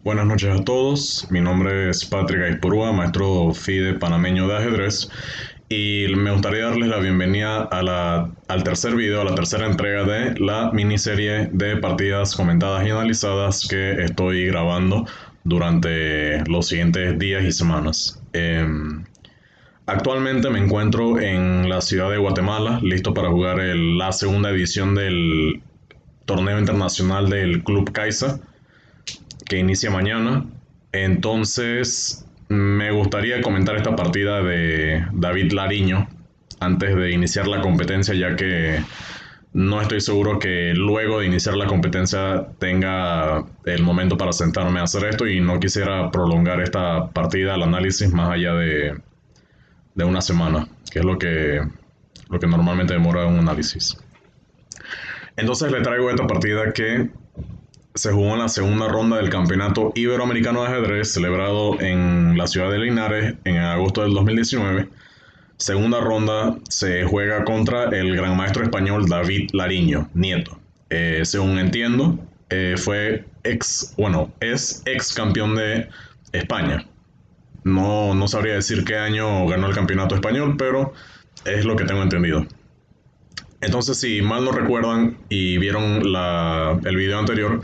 Buenas noches a todos, mi nombre es Patrick Aispurúa, maestro FIDE panameño de ajedrez, y me gustaría darles la bienvenida al tercer video, a la tercera entrega de la miniserie de partidas comentadas y analizadas que estoy grabando durante los siguientes días y semanas. Actualmente me encuentro en la ciudad de Guatemala, listo para jugar la segunda edición del torneo internacional del Club Caixa, que inicia mañana. Entonces, me gustaría comentar esta partida de David Lariño antes de iniciar la competencia, ya que no estoy seguro que luego de iniciar la competencia tenga el momento para sentarme a hacer esto y no quisiera prolongar esta partida, el análisis, más allá de una semana, que es lo que normalmente demora un análisis. Entonces le traigo esta partida que se jugó en la segunda ronda del Campeonato Iberoamericano de Ajedrez, celebrado en la ciudad de Linares en agosto del 2019. Segunda ronda se juega contra el gran maestro español David Lariño, nieto. Según entiendo, es ex campeón de España. No sabría decir qué año ganó el campeonato español, pero es lo que tengo entendido. Entonces, si mal no recuerdan y vieron el video anterior,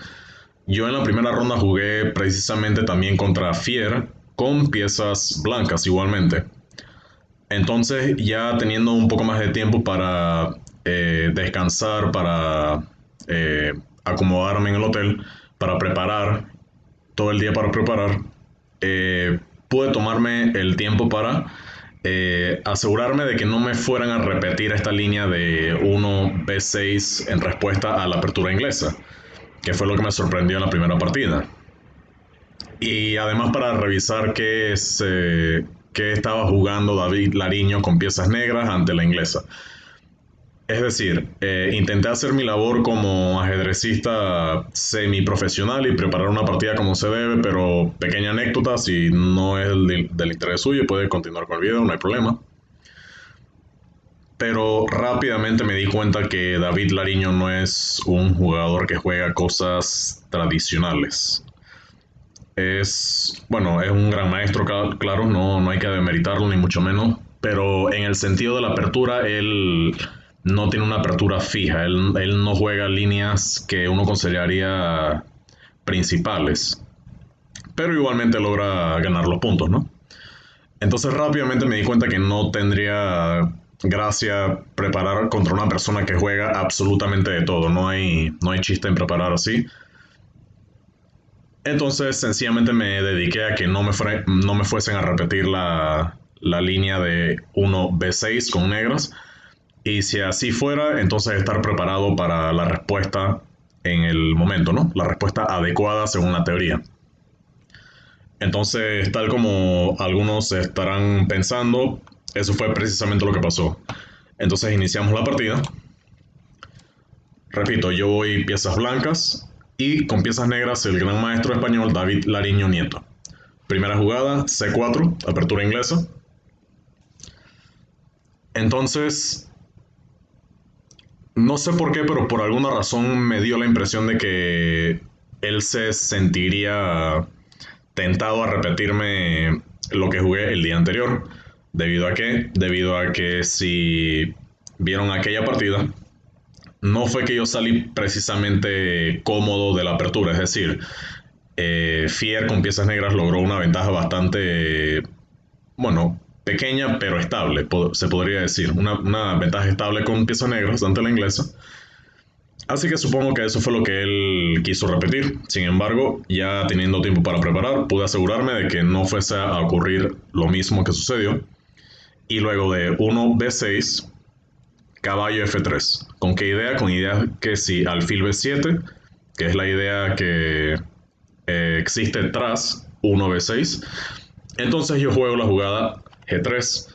yo en la primera ronda jugué precisamente también contra Fier con piezas blancas igualmente. Entonces, ya teniendo un poco más de tiempo para descansar, para acomodarme en el hotel, para preparar, todo el día para preparar, pude tomarme el tiempo para asegurarme de que no me fueran a repetir esta línea de 1 B6 en respuesta a la apertura inglesa, que fue lo que me sorprendió en la primera partida. Y además para revisar qué estaba jugando David Lariño con piezas negras ante la inglesa. Es decir, intenté hacer mi labor como ajedrecista semiprofesional y preparar una partida como se debe, pero pequeña anécdota, si no es del interés suyo, puede continuar con el video, no hay problema. Pero rápidamente me di cuenta que David Lariño no es un jugador que juega cosas tradicionales. Es un gran maestro, claro, no hay que demeritarlo ni mucho menos, pero en el sentido de la apertura, él no tiene una apertura fija, él no juega líneas que uno consideraría principales, pero igualmente logra ganar los puntos, ¿no? Entonces rápidamente me di cuenta que no tendría gracia preparar contra una persona que juega absolutamente de todo, no hay chiste en preparar así. Entonces sencillamente me dediqué a que no me fuesen a repetir la línea de 1 B6 con negras. Y si así fuera, entonces estar preparado para la respuesta en el momento, ¿no? La respuesta adecuada según la teoría. Entonces, tal como algunos estarán pensando, eso fue precisamente lo que pasó. Entonces iniciamos la partida. Repito, yo voy piezas blancas y con piezas negras el gran maestro español David Lariño Nieto. Primera jugada, C4, apertura inglesa. Entonces, no sé por qué, pero por alguna razón me dio la impresión de que él se sentiría tentado a repetirme lo que jugué el día anterior. ¿Debido a qué? Debido a que si vieron aquella partida, no fue que yo salí precisamente cómodo de la apertura, es decir, Fier con piezas negras logró una ventaja bastante, pequeña pero estable, se podría decir, una ventaja estable con piezas negras ante la inglesa. Así que supongo que eso fue lo que él quiso repetir. Sin embargo, ya teniendo tiempo para preparar, pude asegurarme de que no fuese a ocurrir lo mismo que sucedió. Y luego de 1 B6, caballo F3. ¿Con qué idea? Con idea que si alfil B7, que es la idea que existe tras 1 B6, entonces yo juego la jugada G3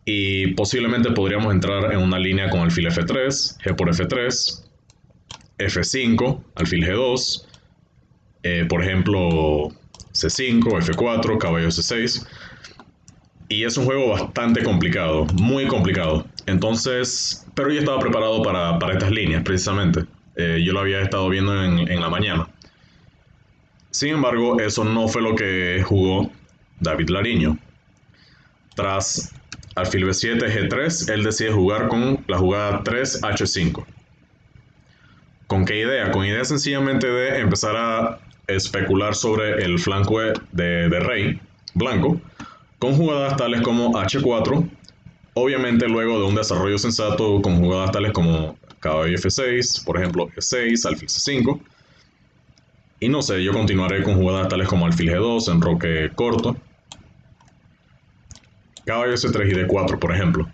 y posiblemente podríamos entrar en una línea con alfil F3, G por F3, F5, alfil G2, por ejemplo C5, F4, caballo C6. Y es un juego bastante complicado, muy complicado. Entonces, pero yo estaba preparado para estas líneas, precisamente. Yo lo había estado viendo en la mañana. Sin embargo, eso no fue lo que jugó David Lariño. Tras alfil b7, g3, él decide jugar con la jugada 3h5. ¿Con qué idea? Con idea sencillamente de empezar a especular sobre el flanco de rey blanco, con jugadas tales como h4, obviamente luego de un desarrollo sensato con jugadas tales como caballo f6, por ejemplo e6, alfil c5, y no sé, yo continuaré con jugadas tales como alfil g2, enroque corto, caballo c3 y d4, por ejemplo.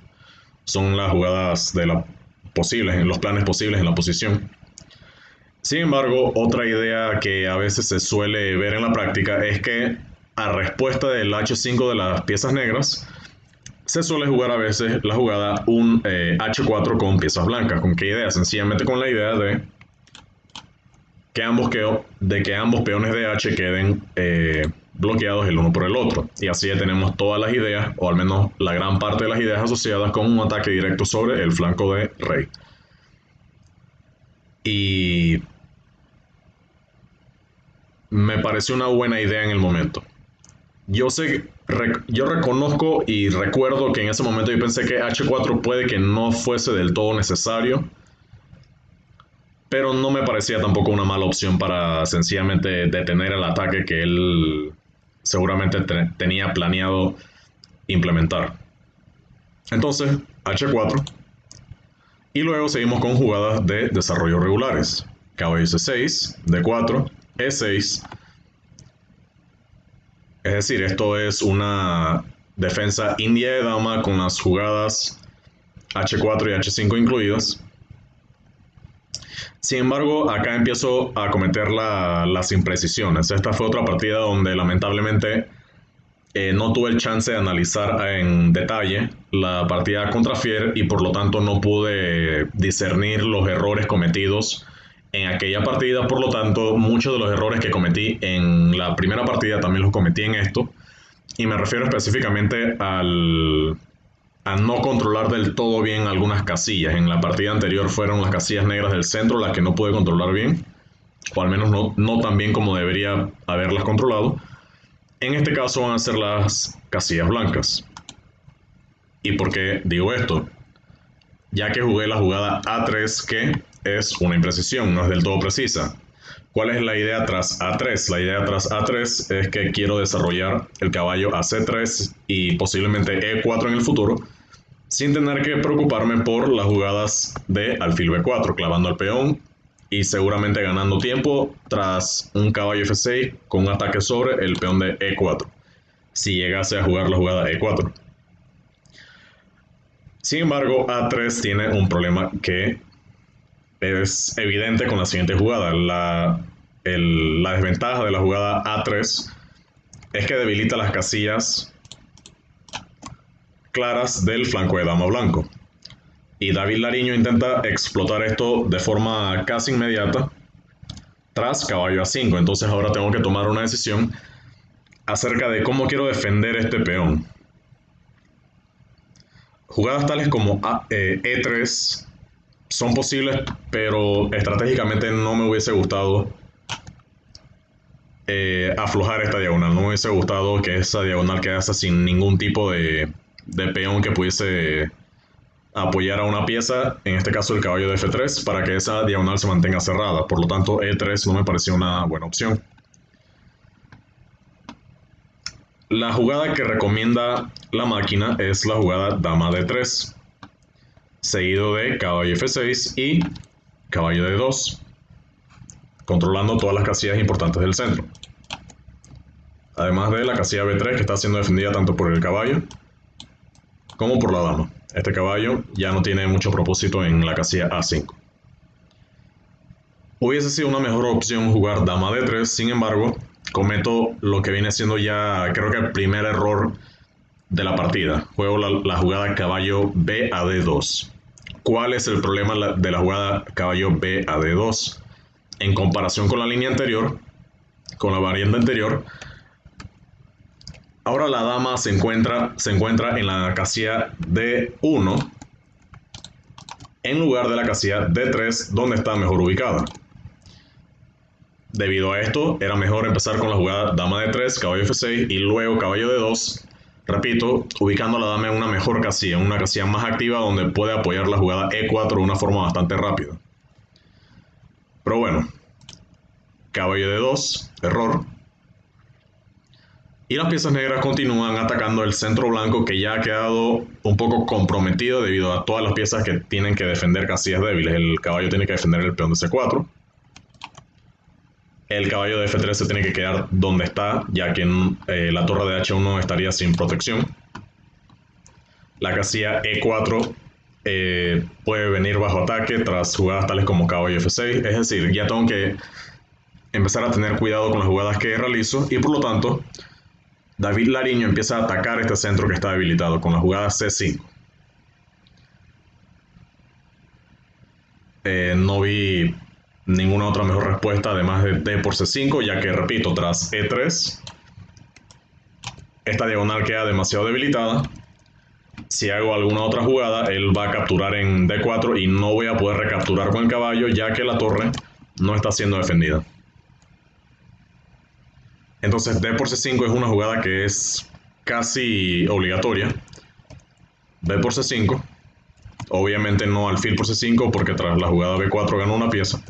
Son las jugadas posibles, en los planes posibles en la posición. Sin embargo, otra idea que a veces se suele ver en la práctica es que a respuesta del h5 de las piezas negras, se suele jugar a veces la jugada un h4 con piezas blancas. ¿Con qué idea? Sencillamente con la idea de que ambos peones de h queden bloqueados el uno por el otro. Y así ya tenemos todas las ideas, o al menos la gran parte de las ideas asociadas con un ataque directo sobre el flanco de rey. Y me pareció una buena idea en el momento. Yo reconozco y recuerdo que en ese momento yo pensé que h4 puede que no fuese del todo necesario, pero no me parecía tampoco una mala opción para sencillamente detener el ataque que él seguramente tenía planeado implementar. Entonces, h4. Y luego seguimos con jugadas de desarrollo regulares. Caballo c6, d4, e6. Es decir, esto es una defensa india de dama con las jugadas h4 y h5 incluidas. Sin embargo, acá empiezo a cometer las imprecisiones. Esta fue otra partida donde lamentablemente no tuve el chance de analizar en detalle la partida contra Fier y por lo tanto no pude discernir los errores cometidos en aquella partida. Por lo tanto, muchos de los errores que cometí en la primera partida también los cometí en esto. Y me refiero específicamente a no controlar del todo bien algunas casillas. En la partida anterior fueron las casillas negras del centro las que no pude controlar bien, o al menos no tan bien como debería haberlas controlado. En este caso van a ser las casillas blancas. ¿Y por qué digo esto? Ya que jugué la jugada A3, que es una imprecisión, no es del todo precisa. ¿Cuál es la idea tras A3? La idea tras A3 es que quiero desarrollar el caballo a C3 y posiblemente E4 en el futuro, sin tener que preocuparme por las jugadas de alfil B4, clavando al peón y seguramente ganando tiempo tras un caballo F6 con un ataque sobre el peón de E4, si llegase a jugar la jugada E4. Sin embargo, A3 tiene un problema que es evidente con la siguiente jugada. La desventaja de la jugada A3 es que debilita las casillas claras del flanco de dama blanco. Y David Lariño intenta explotar esto de forma casi inmediata tras caballo A5. Entonces ahora tengo que tomar una decisión acerca de cómo quiero defender este peón. Jugadas tales como E3 son posibles, pero estratégicamente no me hubiese gustado aflojar esta diagonal. No me hubiese gustado que esa diagonal quedase sin ningún tipo de peón que pudiese apoyar a una pieza, en este caso el caballo de F3, para que esa diagonal se mantenga cerrada. Por lo tanto, E3 no me pareció una buena opción. La jugada que recomienda la máquina es la jugada dama D3, seguido de caballo F6 y caballo D2, controlando todas las casillas importantes del centro. Además de la casilla B3 que está siendo defendida tanto por el caballo como por la dama. Este caballo ya no tiene mucho propósito en la casilla A5. Hubiese sido una mejor opción jugar dama D3, sin embargo, cometo lo que viene siendo ya, creo que el primer error de la partida. Juego la jugada caballo B a D2. ¿Cuál es el problema de la jugada caballo B a D2? En comparación con la línea anterior, con la variante anterior, ahora la dama se encuentra en la casilla D1 en lugar de la casilla D3, donde está mejor ubicada. Debido a esto, era mejor empezar con la jugada dama de 3, caballo F6 y luego caballo de 2. Repito, ubicando a la dama en una mejor casilla, en una casilla más activa donde puede apoyar la jugada E4 de una forma bastante rápida. Pero bueno, caballo de 2, error. Y las piezas negras continúan atacando el centro blanco, que ya ha quedado un poco comprometido debido a todas las piezas que tienen que defender casillas débiles. El caballo tiene que defender el peón de C4. El caballo de F3 se tiene que quedar donde está, ya que la torre de H1 estaría sin protección. La casilla E4 puede venir bajo ataque tras jugadas tales como caballo F6. Es decir, ya tengo que empezar a tener cuidado con las jugadas que realizo y por lo tanto David Lariño empieza a atacar este centro que está debilitado con la jugada C5. No vi ninguna otra mejor respuesta además de D por C5, ya que, repito, tras E3, esta diagonal queda demasiado debilitada. Si hago alguna otra jugada, él va a capturar en D4 y no voy a poder recapturar con el caballo, ya que la torre no está siendo defendida. Entonces D por C5 es una jugada que es casi obligatoria. B por C5. Obviamente no alfil por C5 porque tras la jugada B4 ganó una pieza.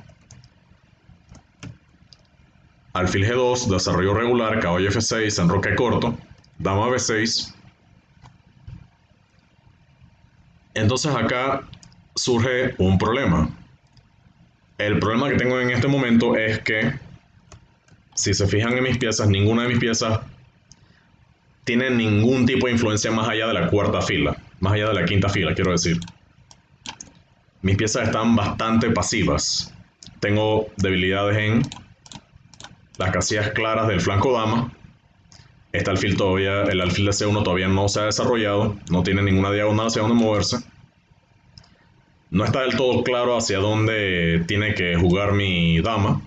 Alfil G2, desarrollo regular, caballo F6, enroque corto, dama B6. Entonces acá surge un problema. El problema que tengo en este momento es que, si se fijan en mis piezas, ninguna de mis piezas tiene ningún tipo de influencia más allá de la cuarta fila, más allá de la quinta fila, quiero decir. Mis piezas están bastante pasivas. Tengo debilidades en las casillas claras del flanco dama. El alfil de C1 todavía no se ha desarrollado, no tiene ninguna diagonal hacia dónde moverse. No está del todo claro hacia dónde tiene que jugar mi dama.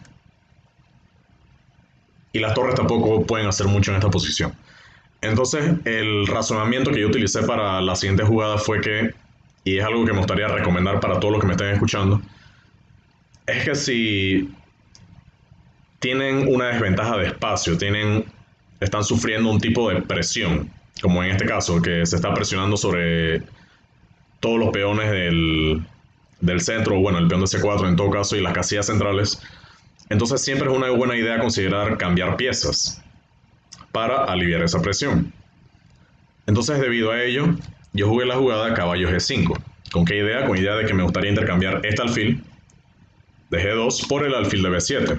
Y las torres tampoco pueden hacer mucho en esta posición. Entonces, el razonamiento que yo utilicé para la siguiente jugada fue que, y es algo que me gustaría recomendar para todos los que me estén escuchando, es que si tienen una desventaja de espacio, están sufriendo un tipo de presión, como en este caso, que se está presionando sobre todos los peones del centro, bueno, el peón de C4 en todo caso, y las casillas centrales, entonces siempre es una buena idea considerar cambiar piezas para aliviar esa presión. Entonces, debido a ello, yo jugué la jugada caballo G5. ¿Con qué idea? Con idea de que me gustaría intercambiar este alfil de G2 por el alfil de B7.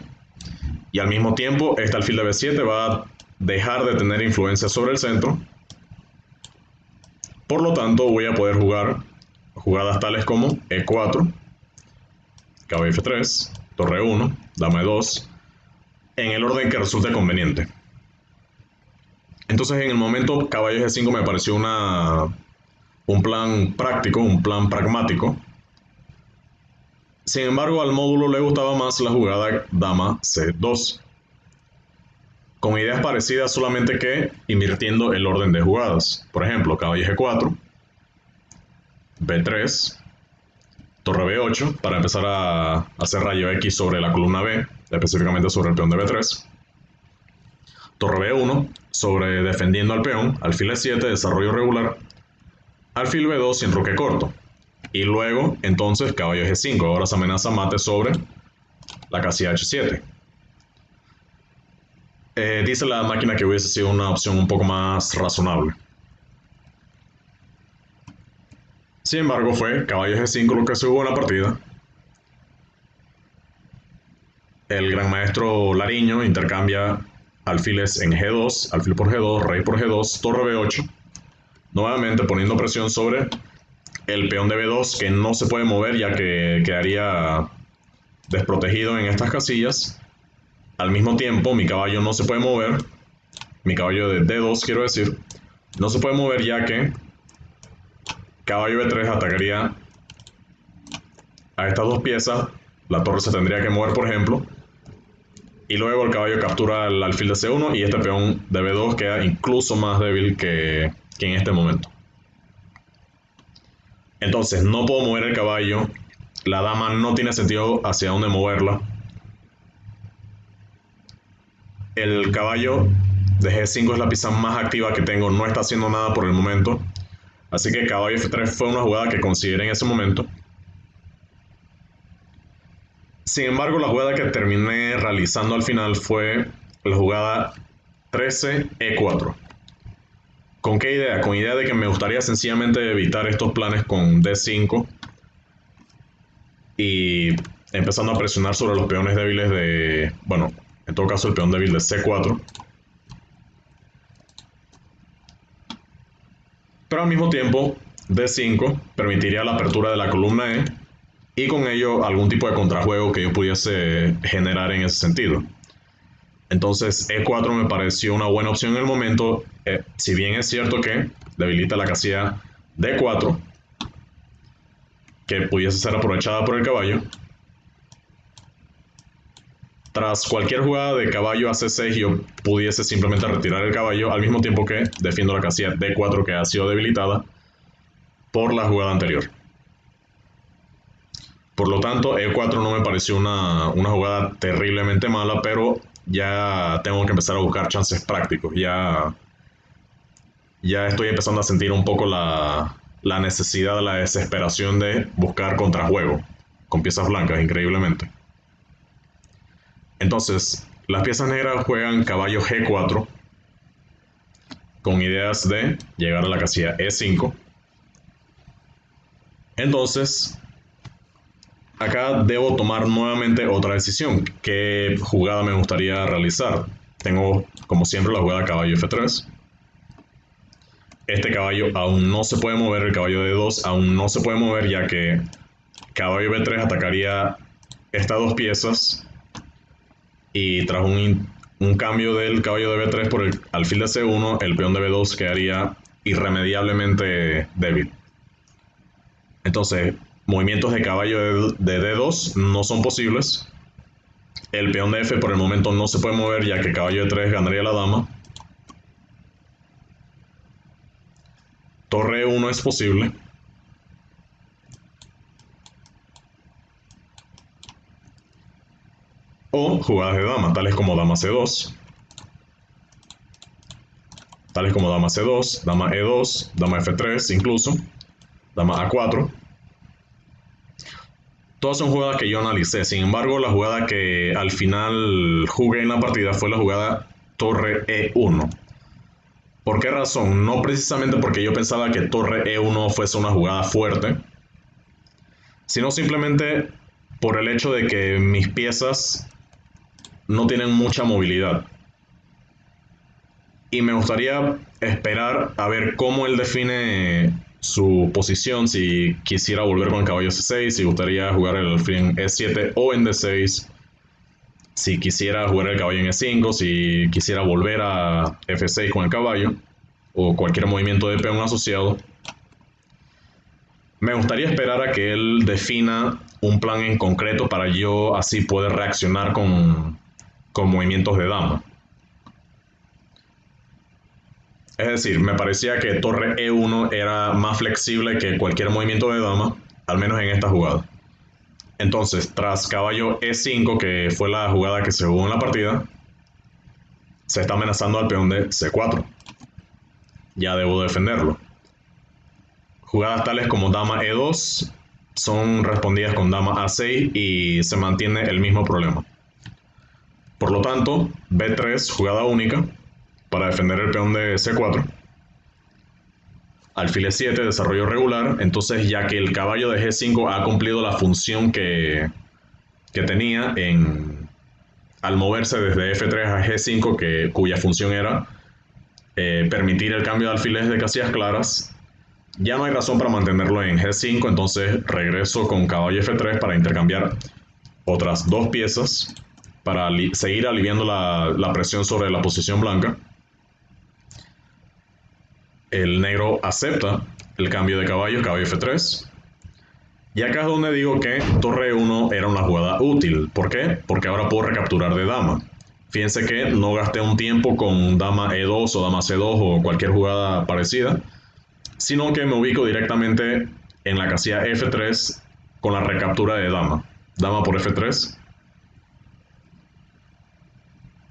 Y al mismo tiempo, este alfil de B7 va a dejar de tener influencia sobre el centro. Por lo tanto, voy a poder jugar jugadas tales como E4, caballo F3, torre 1, dama E2, en el orden que resulte conveniente. Entonces, en el momento, caballo G5 me pareció un plan práctico, un plan pragmático. Sin embargo, al módulo le gustaba más la jugada dama C2, con ideas parecidas, solamente que invirtiendo el orden de jugadas. Por ejemplo, caballo G4, B3, torre B8 para empezar a hacer rayo X sobre la columna B, específicamente sobre el peón de B3. Torre B1 sobre defendiendo al peón, alfil E7, desarrollo regular, alfil B2 y enroque corto. Y luego, entonces, caballo G5, ahora se amenaza mate sobre la casilla H7. Dice la máquina que hubiese sido una opción un poco más razonable. Sin embargo, fue caballo G5 lo que se jugó en la partida. El gran maestro Lariño intercambia alfiles en G2, alfil por G2, rey por G2, torre B8, nuevamente poniendo presión sobre el peón de B2, que no se puede mover ya que quedaría desprotegido en estas casillas. Al mismo tiempo, mi caballo no se puede mover, mi caballo de D2 quiero decir, no se puede mover ya que caballo B3 atacaría a estas dos piezas, la torre se tendría que mover por ejemplo, y luego el caballo captura el alfil de C1 y este peón de B2 queda incluso más débil que en este momento. Entonces no puedo mover el caballo, la dama no tiene sentido hacia dónde moverla. El caballo de G5 es la pieza más activa que tengo, no está haciendo nada por el momento. Así que caballo F3 fue una jugada que consideré en ese momento. Sin embargo, la jugada que terminé realizando al final fue la jugada 13 E4. ¿Con qué idea? Con idea de que me gustaría sencillamente evitar estos planes con D5 y empezando a presionar sobre los peones débiles de, bueno, en todo caso el peón débil de C4. Pero al mismo tiempo, D5 permitiría la apertura de la columna E y con ello algún tipo de contrajuego que yo pudiese generar en ese sentido. Entonces E4 me pareció una buena opción en el momento, si bien es cierto que debilita la casilla D4, que pudiese ser aprovechada por el caballo. Tras cualquier jugada de caballo a C6 yo pudiese simplemente retirar el caballo al mismo tiempo que defiendo la casilla D4 que ha sido debilitada por la jugada anterior. Por lo tanto, E4 no me pareció una jugada terriblemente mala, pero ya tengo que empezar a buscar chances prácticos. Ya estoy empezando a sentir un poco la necesidad, la desesperación de buscar contrajuego con piezas blancas, increíblemente. Entonces, las piezas negras juegan caballo G4 con ideas de llegar a la casilla E5. Entonces, acá debo tomar nuevamente otra decisión. ¿Qué jugada me gustaría realizar? Tengo, como siempre, la jugada caballo F3. Este caballo aún no se puede mover, el caballo D2 aún no se puede mover, ya que caballo B3 atacaría estas dos piezas y tras un cambio del caballo de B3 por el alfil de C1, el peón de B2 quedaría irremediablemente débil. Entonces, movimientos de caballo de D2 no son posibles. El peón de F por el momento no se puede mover, ya que caballo de 3 ganaría la dama. Torre E1 es posible. O jugadas de dama, tales como dama C2, tales como dama C2, dama E2, dama F3 incluso, dama A4. Todas son jugadas que yo analicé. Sin embargo, la jugada que al final jugué en la partida fue la jugada torre E1. ¿Por qué razón? No precisamente porque yo pensaba que torre E1 fuese una jugada fuerte, sino simplemente por el hecho de que mis piezas no tienen mucha movilidad. Y me gustaría esperar a ver cómo él define su posición, si quisiera volver con el caballo C6, si gustaría jugar el alfil en E7 o en D6, si quisiera jugar el caballo en E5, si quisiera volver a F6 con el caballo, o cualquier movimiento de peón asociado. Me gustaría esperar a que él defina un plan en concreto para yo así poder reaccionar con movimientos de dama. Es decir, me parecía que torre E1 era más flexible que cualquier movimiento de dama, al menos en esta jugada. Entonces, tras caballo E5, que fue la jugada que se jugó en la partida, se está amenazando al peón de C4. Ya debo defenderlo. Jugadas tales como dama E2 son respondidas con dama A6 y se mantiene el mismo problema. Por lo tanto, B3, jugada única, para defender el peón de C4. Alfil E7, desarrollo regular. Entonces, ya que el caballo de G5 ha cumplido la función que tenía al moverse desde F3 a G5, cuya función era permitir el cambio de alfiles de casillas claras, ya no hay razón para mantenerlo en G5, entonces regreso con caballo F3 para intercambiar otras dos piezas para seguir aliviando la presión sobre la posición blanca. El negro acepta el cambio de caballo, caballo F3. Y acá es donde digo que torre 1 era una jugada útil. ¿Por qué? Porque ahora puedo recapturar de dama. Fíjense que no gasté un tiempo con dama E2 o dama C2 o cualquier jugada parecida, sino que me ubico directamente en la casilla F3 con la recaptura de dama. Dama por F3.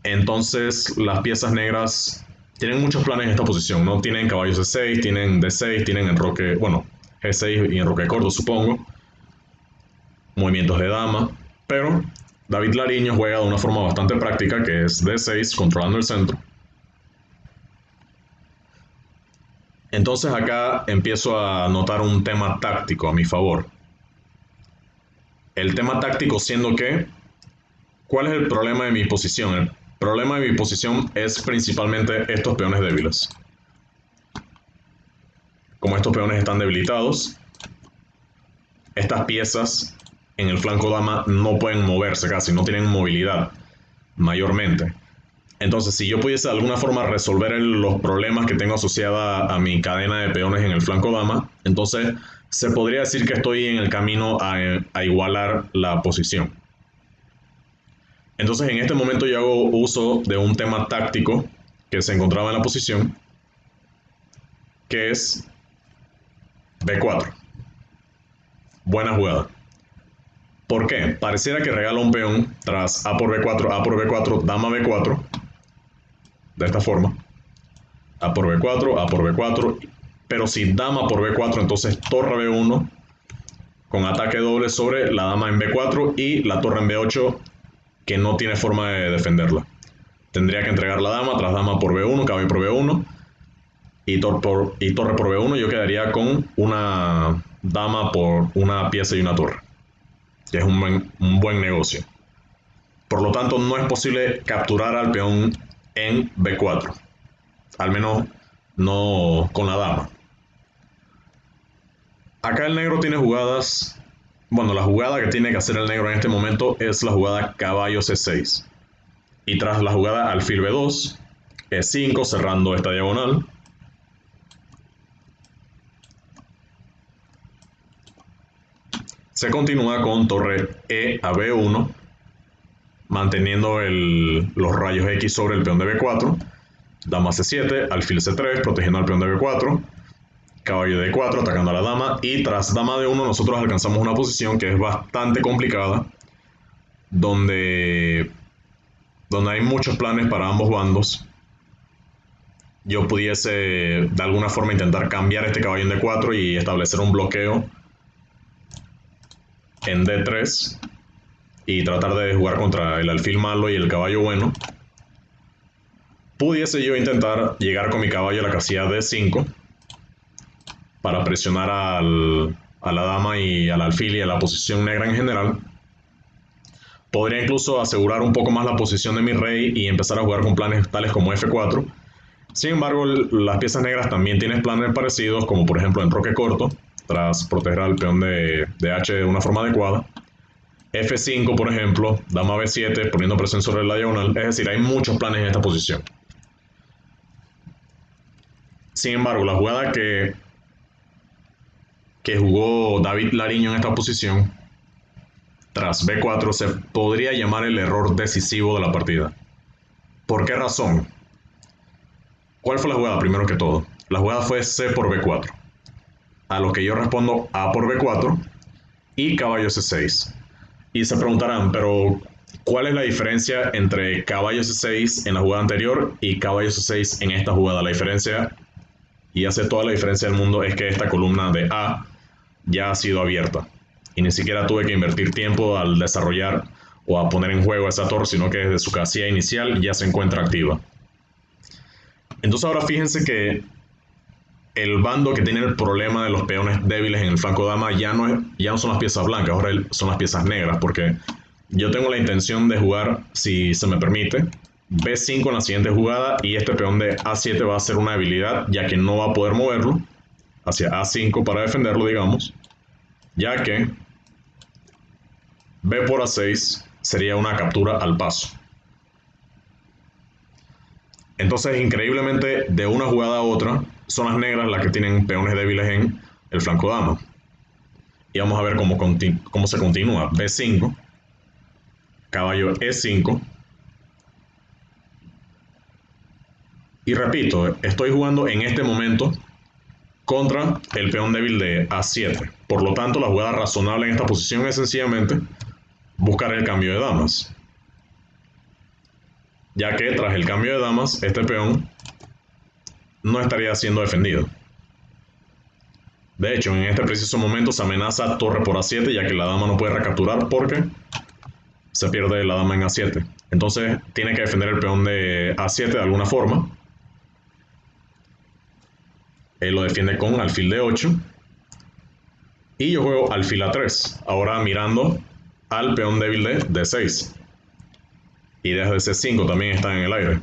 Entonces las piezas negras tienen muchos planes en esta posición, ¿no? Tienen caballos C6, tienen D6, tienen enroque, bueno, G6 y enroque corto, supongo. Movimientos de dama, pero David Lariño juega de una forma bastante práctica, que es D6, controlando el centro. Entonces acá empiezo a notar un tema táctico a mi favor. El tema táctico siendo que, ¿cuál es el problema de mi posición? El problema de mi posición es principalmente estos peones débiles. Como estos peones están debilitados, estas piezas en el flanco dama no pueden moverse casi, no tienen movilidad mayormente. Entonces, si yo pudiese de alguna forma resolver los problemas que tengo asociada a mi cadena de peones en el flanco dama, entonces se podría decir que estoy en el camino a igualar la posición. Entonces, en este momento yo hago uso de un tema táctico que se encontraba en la posición, que es B4. Buena jugada. ¿Por qué? Pareciera que regala un peón tras A por B4, A por B4, dama B4, de esta forma. A por B4, A por B4, pero si dama por B4, entonces torre B1 con ataque doble sobre la dama en B4 y la torre en B8 que no tiene forma de defenderla. Tendría que entregar la dama tras dama por B1, caballo por B1 y torre por B1. Yo quedaría con una dama por una pieza y una torre, que es un buen negocio. Por lo tanto, no es posible capturar al peón en B4, al menos no con la dama. Acá el negro tiene jugadas. Bueno, la jugada que tiene que hacer el negro en este momento es la jugada caballo C6. Y tras la jugada alfil B2, E5 cerrando esta diagonal. Se continúa con torre E a B1, manteniendo los rayos X sobre el peón de B4. Dama C7, alfil C3, protegiendo al peón de B4. Caballo D4 atacando a la dama y tras dama D1 nosotros alcanzamos una posición que es bastante complicada donde hay muchos planes para ambos bandos. Yo pudiese de alguna forma intentar cambiar este caballo en D4 y establecer un bloqueo en D3 y tratar de jugar contra el alfil malo y el caballo bueno. Pudiese yo intentar llegar con mi caballo a la casilla D5 para presionar a la dama y al alfil y a la posición negra en general. Podría incluso asegurar un poco más la posición de mi rey y empezar a jugar con planes tales como F4. Sin embargo, las piezas negras también tienen planes parecidos, como por ejemplo enroque corto, tras proteger al peón de H de una forma adecuada. F5, por ejemplo, dama B7, poniendo presión sobre la diagonal. Es decir, hay muchos planes en esta posición. Sin embargo, la jugada que jugó David Lariño en esta posición, tras B4, se podría llamar el error decisivo de la partida. ¿Por qué razón? ¿Cuál fue la jugada primero que todo? La jugada fue C por B4. A lo que yo respondo A por B4 y caballo C6. Y se preguntarán, pero ¿cuál es la diferencia entre caballo C6 en la jugada anterior y caballo C6 en esta jugada? La diferencia, y hace toda la diferencia del mundo, es que esta columna de A ya ha sido abierta. Y ni siquiera tuve que invertir tiempo al desarrollar o a poner en juego esa torre, sino que desde su casilla inicial ya se encuentra activa. Entonces ahora fíjense que el bando que tiene el problema de los peones débiles en el flanco dama ya no son las piezas blancas, ahora son las piezas negras, porque yo tengo la intención de jugar, si se me permite, B5 en la siguiente jugada y este peón de A7 va a ser una debilidad, ya que no va a poder moverlo hacia A5 para defenderlo, digamos, ya que B por A6 sería una captura al paso. Entonces, increíblemente, de una jugada a otra, son las negras las que tienen peones débiles en el flanco dama. Y vamos a ver cómo se continúa. B5, caballo E5. Y repito, estoy jugando en este momento contra el peón débil de A7. Por lo tanto, la jugada razonable en esta posición es sencillamente buscar el cambio de damas. ya que tras el cambio de damas, este peón no estaría siendo defendido. De hecho, en este preciso momento se amenaza torre por A7, ya que la dama no puede recapturar porque se pierde la dama en A7. Entonces tiene que defender el peón de A7 de alguna forma. Él lo defiende con alfil D8. Y yo juego alfil A3. Ahora mirando al peón débil de D6. Y desde C5 también está en el aire.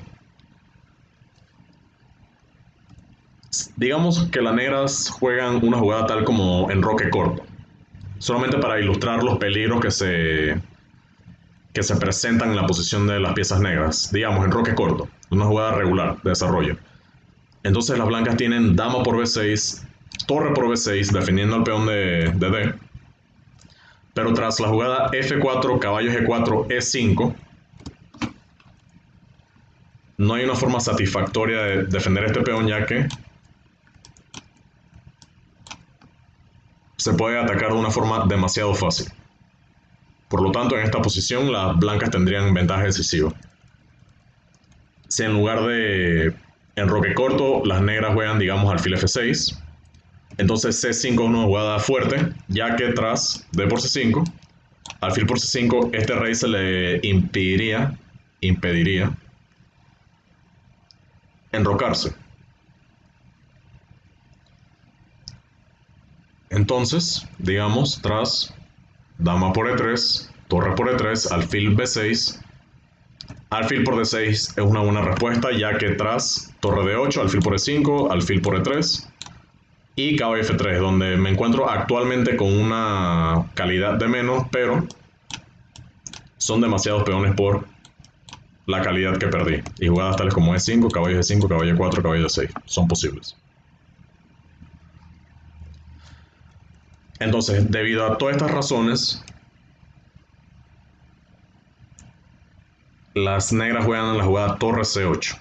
Digamos que las negras juegan una jugada tal como enroque corto. Solamente para ilustrar los peligros que se presentan en la posición de las piezas negras. Digamos, enroque corto. Una jugada regular de desarrollo. Entonces las blancas tienen dama por B6, torre por B6, defendiendo al peón de D. Pero tras la jugada F4, caballo G4, E5, no hay una forma satisfactoria de defender este peón, ya que se puede atacar de una forma demasiado fácil. Por lo tanto, en esta posición las blancas tendrían ventaja decisiva. Si en lugar de enroque corto, las negras juegan, digamos, alfil F6, entonces C5 es una jugada fuerte, ya que tras D por C5, alfil por C5, este rey se le impediría enrocarse. Entonces, digamos, tras dama por E3, torre por E3, alfil B6, alfil por D6 es una buena respuesta, ya que tras torre D8, alfil por E5, alfil por E3 y caballo F3, donde me encuentro actualmente con una calidad de menos, pero son demasiados peones por la calidad que perdí. Y jugadas tales como E5, caballo G5, caballo 4, caballo D6 son posibles. Entonces, debido a todas estas razones, las negras juegan en la jugada torre C8.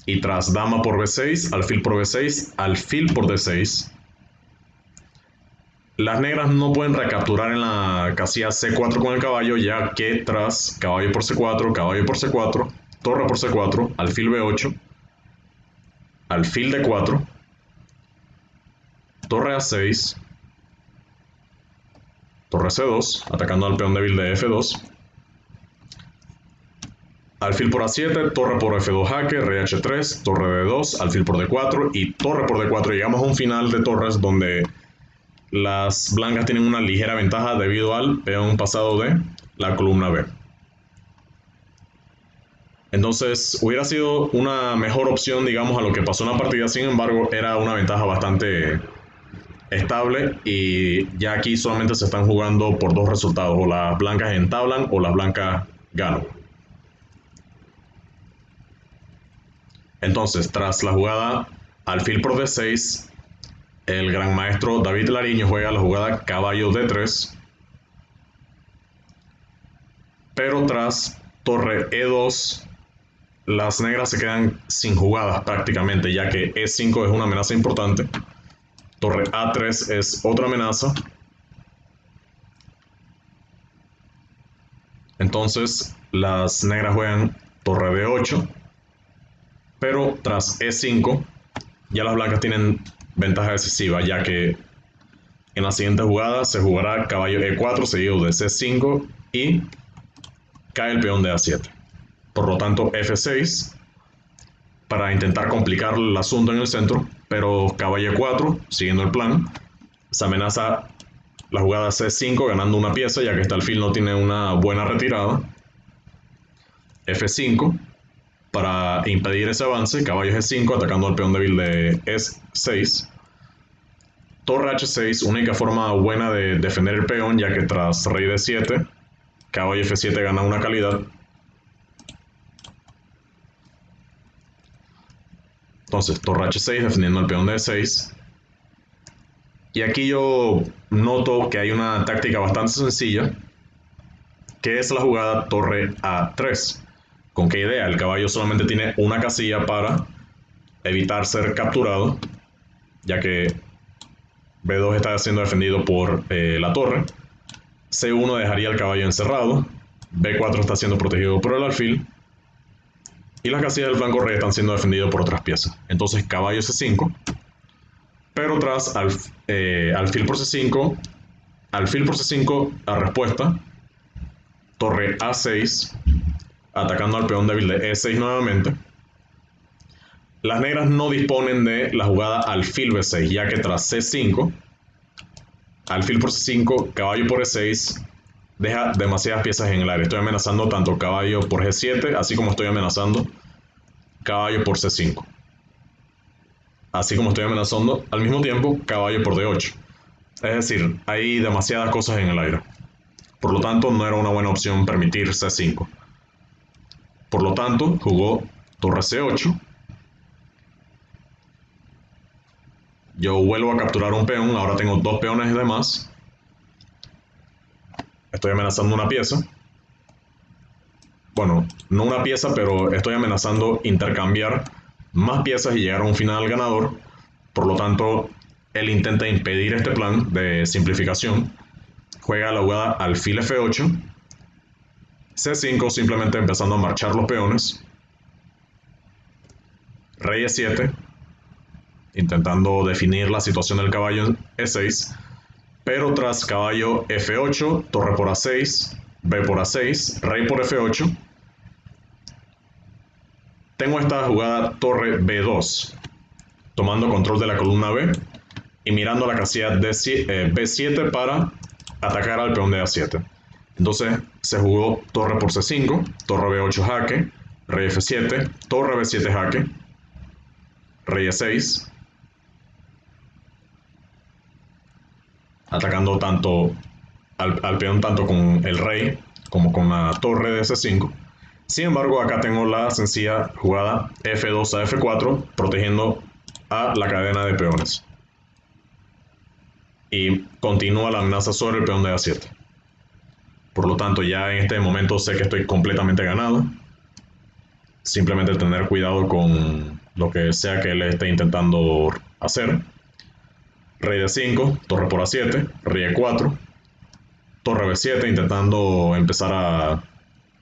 Y tras dama por B6, alfil por B6, alfil por D6, las negras no pueden recapturar en la casilla C4 con el caballo, ya que tras caballo por C4, caballo por C4, torre por C4, alfil B8, alfil D4, torre A6, torre C2, atacando al peón débil de F2, alfil por A7, torre por F2 jaque, rey H3, torre D2, alfil por D4 y torre por D4. Llegamos a un final de torres donde las blancas tienen una ligera ventaja debido al peón pasado de la columna B. Entonces hubiera sido una mejor opción, digamos, a lo que pasó en la partida. Sin embargo, era una ventaja bastante estable y ya aquí solamente se están jugando por dos resultados: o las blancas entablan o las blancas ganan. Entonces, tras la jugada alfil por D6, el gran maestro David Lariño juega la jugada caballo D3, pero tras torre E2, las negras se quedan sin jugadas prácticamente, ya que E5 es una amenaza importante, torre A3 es otra amenaza. Entonces las negras juegan torre D8, pero tras E5 ya las blancas tienen ventaja decisiva, ya que en la siguiente jugada se jugará caballo E4 seguido de C5 y cae el peón de A7. Por lo tanto, F6 para intentar complicar el asunto en el centro, pero caballo E4, siguiendo el plan, se amenaza la jugada C5 ganando una pieza, ya que este alfil no tiene una buena retirada. F5 para impedir ese avance, caballo G5 atacando al peón débil de E6. Torre H6, única forma buena de defender el peón, ya que tras rey D7, caballo F7 gana una calidad. Entonces, torre H6 defendiendo al peón de E6. Y aquí yo noto que hay una táctica bastante sencilla, que es la jugada torre A3. ¿Con qué idea? El caballo solamente tiene una casilla para evitar ser capturado, ya que B2 está siendo defendido por la torre. C1 dejaría el caballo encerrado, B4 está siendo protegido por el alfil y las casillas del flanco rey están siendo defendidas por otras piezas. Entonces caballo C5, pero tras alfil por C5, alfil por C5 a respuesta, torre A6, atacando al peón débil de E6 nuevamente. Las negras no disponen de la jugada alfil B6, ya que tras C5, alfil por C5, caballo por E6, deja demasiadas piezas en el aire. Estoy amenazando tanto caballo por G7, así como estoy amenazando caballo por C5. Así como estoy amenazando al mismo tiempo caballo por D8. Es decir, hay demasiadas cosas en el aire. Por lo tanto, no era una buena opción permitir C5. Por lo tanto, jugó torre C8. Yo vuelvo a capturar un peón, ahora tengo dos peones de más. Estoy amenazando una pieza. Bueno, no una pieza, pero estoy amenazando intercambiar más piezas y llegar a un final ganador. Por lo tanto, él intenta impedir este plan de simplificación. Juega la jugada alfil F8. C5, simplemente empezando a marchar los peones. Rey E7, intentando definir la situación del caballo en E6. Pero tras caballo F8, torre por A6, B por A6, rey por F8, tengo esta jugada torre B2, tomando control de la columna B y mirando la casilla B7 para atacar al peón de A7. Entonces se jugó torre por C5, torre B8 jaque, rey F7, torre B7 jaque, rey E6, atacando tanto al peón tanto con el rey como con la torre de C5. Sin embargo, acá tengo la sencilla jugada F2 a F4, protegiendo a la cadena de peones. Y continúa la amenaza sobre el peón de A7. Por lo tanto, ya en este momento sé que estoy completamente ganado. Simplemente tener cuidado con lo que sea que él esté intentando hacer. Rey D5, torre por A7, rey E4, torre B7, intentando empezar a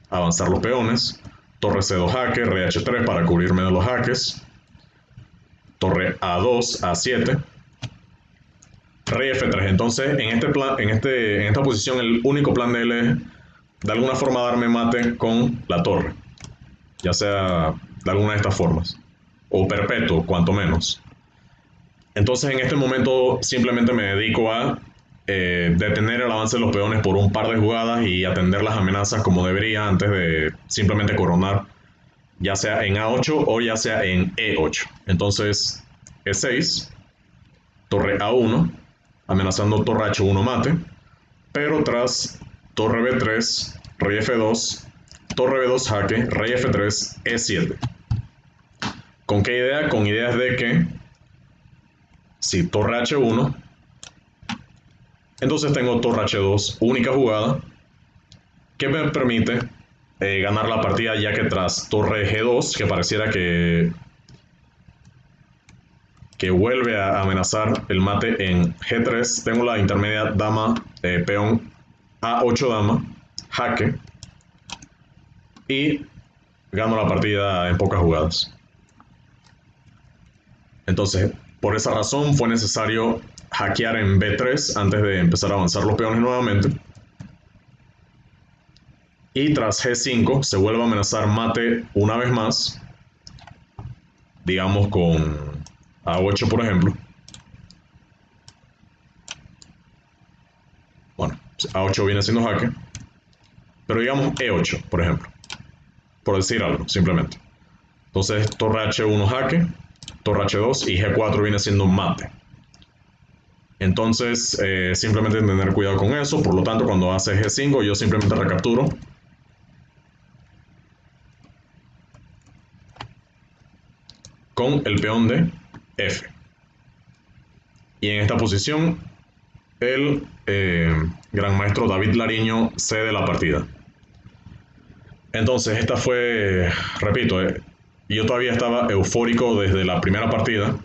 avanzar los peones. Torre C2 jaque, rey H3 para cubrirme de los jaques. Torre A2, A7. Rey F3. Entonces, en esta posición, el único plan de él es de alguna forma darme mate con la torre. Ya sea de alguna de estas formas. O perpetuo, cuanto menos. Entonces, en este momento, simplemente me dedico a detener el avance de los peones por un par de jugadas y atender las amenazas como debería antes de simplemente coronar, ya sea en A8 o ya sea en E8. Entonces, E6, torre A1, amenazando torre H1 mate, pero tras torre B3, rey F2, torre B2 jaque, rey F3, E7. ¿Con qué idea? Con ideas de que si torre H1, entonces tengo torre H2, única jugada, que me permite ganar la partida, ya que tras torre G2, que pareciera que vuelve a amenazar el mate en G3, tengo la intermedia dama, peón A8 dama, jaque, y gano la partida en pocas jugadas. Entonces, por esa razón fue necesario hackear en B3 antes de empezar a avanzar los peones nuevamente. Y tras G5 se vuelve a amenazar mate una vez más, digamos con A8 por ejemplo. Bueno, A8 viene siendo jaque, pero digamos E8 por ejemplo, por decir algo simplemente. Entonces torre H1 jaque, torre H2 y G4 viene siendo mate. Entonces simplemente tener cuidado con eso. Por lo tanto, cuando hace G5 yo simplemente recapturo con el peón de F. Y en esta posición el gran maestro David Lariño cede la partida. Entonces esta fue, repito, yo todavía estaba eufórico desde la primera partida.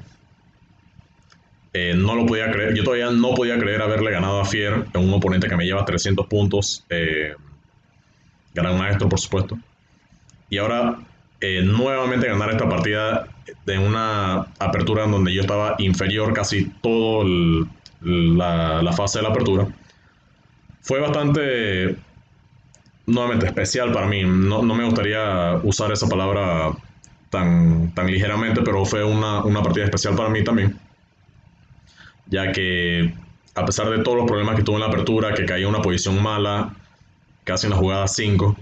No lo podía creer, yo todavía no podía creer haberle ganado a Fier, un oponente que me lleva 300 puntos gran maestro por supuesto. Y ahora nuevamente ganar esta partida de una apertura en donde yo estaba inferior casi toda la fase de la apertura, fue bastante, nuevamente, especial para mí. No me gustaría usar esa palabra tan ligeramente, pero fue una partida especial para mí también, ya que a pesar de todos los problemas que tuve en la apertura, que caí en una posición mala, casi en la jugada 5,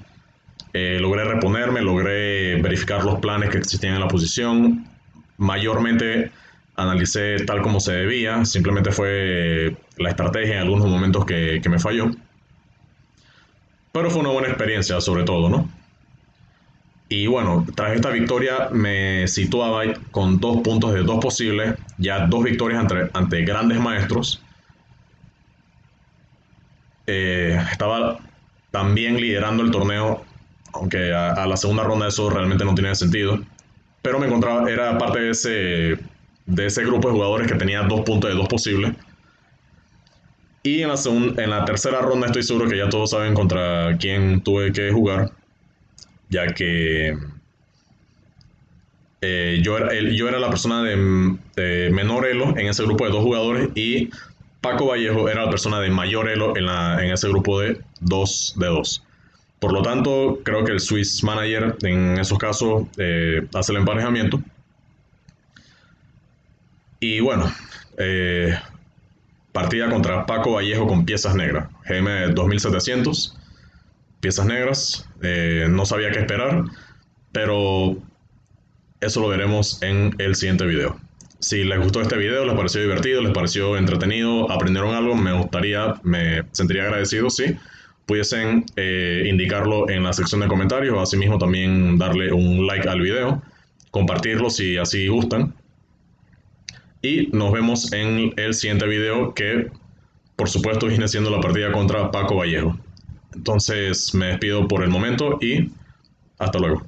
logré reponerme, logré verificar los planes que existían en la posición, mayormente analicé tal como se debía, simplemente fue la estrategia en algunos momentos que me falló, pero fue una buena experiencia sobre todo, ¿no? Y bueno, tras esta victoria me situaba con 2 puntos de 2 posibles, ya 2 victorias ante grandes maestros. Estaba también liderando el torneo, aunque a la segunda ronda eso realmente no tenía sentido. Pero me encontraba, era parte de ese grupo de jugadores que tenía 2 puntos de 2 posibles. Y en la tercera ronda estoy seguro que ya todos saben contra quién tuve que jugar, ya que yo era la persona de menor elo en ese grupo de 2 jugadores y Paco Vallejo era la persona de mayor elo en ese grupo de 2 de 2. Por lo tanto, creo que el Swiss Manager en esos casos hace el emparejamiento. Y bueno, eh, partida contra Paco Vallejo con piezas negras. GM 2700, piezas negras. No sabía qué esperar, pero eso lo veremos en el siguiente video. Si les gustó este video, les pareció divertido, les pareció entretenido, aprendieron algo, me sentiría agradecido si pudiesen indicarlo en la sección de comentarios, asimismo también darle un like al video, compartirlo si así gustan. Y nos vemos en el siguiente video que por supuesto viene siendo la partida contra Paco Vallejo. Entonces me despido por el momento y hasta luego.